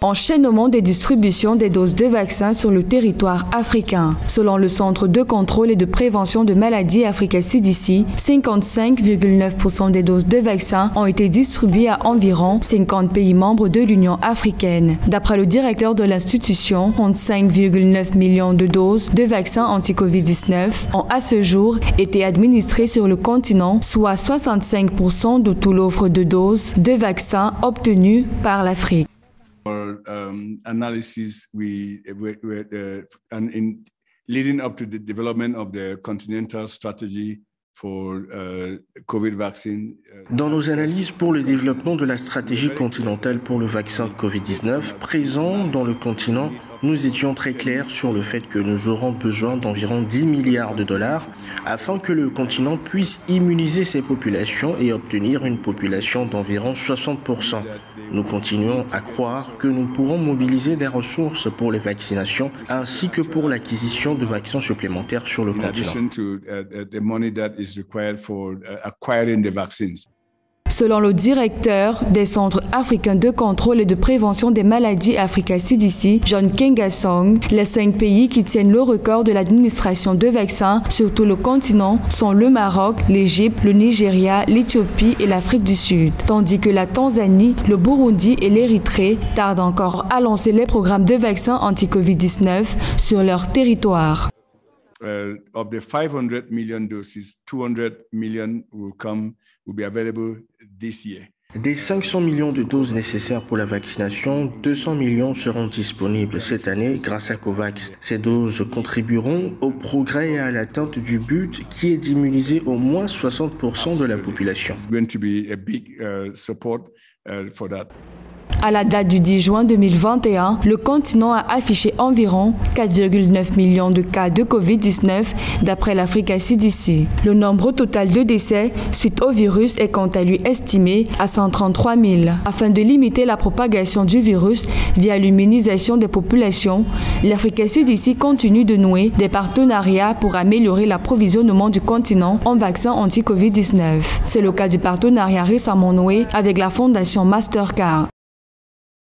Enchaînement des distributions des doses de vaccins sur le territoire africain. Selon le Centre de contrôle et de prévention de maladies Africa CDC, 55,9% des doses de vaccins ont été distribuées à environ 50 pays membres de l'Union africaine. D'après le directeur de l'institution, 35,9 millions de doses de vaccins anti-Covid-19 ont à ce jour été administrées sur le continent, soit 65% de toute l'offre de doses de vaccins obtenue par l'Afrique. Analysis and in leading up to the development of the continental strategy for COVID vaccine. Dans nos analyses pour le développement de la stratégie continentale pour le vaccin COVID-19 présent dans le continent, nous étions très clairs sur le fait que nous aurons besoin d'environ 10 milliards de dollars afin que le continent puisse immuniser ses populations et obtenir une population d'environ 60%. Nous continuons à croire que nous pourrons mobiliser des ressources pour les vaccinations ainsi que pour l'acquisition de vaccins supplémentaires sur le continent. Selon le directeur des centres africains de contrôle et de prévention des maladies Africa CDC, John Kengasong, les 5 pays qui tiennent le record de l'administration de vaccins sur tout le continent sont le Maroc, l'Égypte, le Nigeria, l'Éthiopie et l'Afrique du Sud, tandis que la Tanzanie, le Burundi et l'Érythrée tardent encore à lancer les programmes de vaccins anti-Covid-19 sur leur territoire. Of the 500 million doses, 200 million will be available this year. Des 500 millions de doses nécessaires pour la vaccination, 200 millions seront disponibles cette année grâce à COVAX. Ces doses contribueront au progrès et à l'atteinte du but qui est d'immuniser au moins 60% de la population. It's going to be a big support for that. À la date du 10 juin 2021, le continent a affiché environ 4,9 millions de cas de Covid-19 d'après l'Africa CDC. Le nombre total de décès suite au virus est quant à lui estimé à 133 000. Afin de limiter la propagation du virus via l'immunisation des populations, l'Africa CDC continue de nouer des partenariats pour améliorer l'approvisionnement du continent en vaccins anti-Covid-19. C'est le cas du partenariat récemment noué avec la Fondation Mastercard.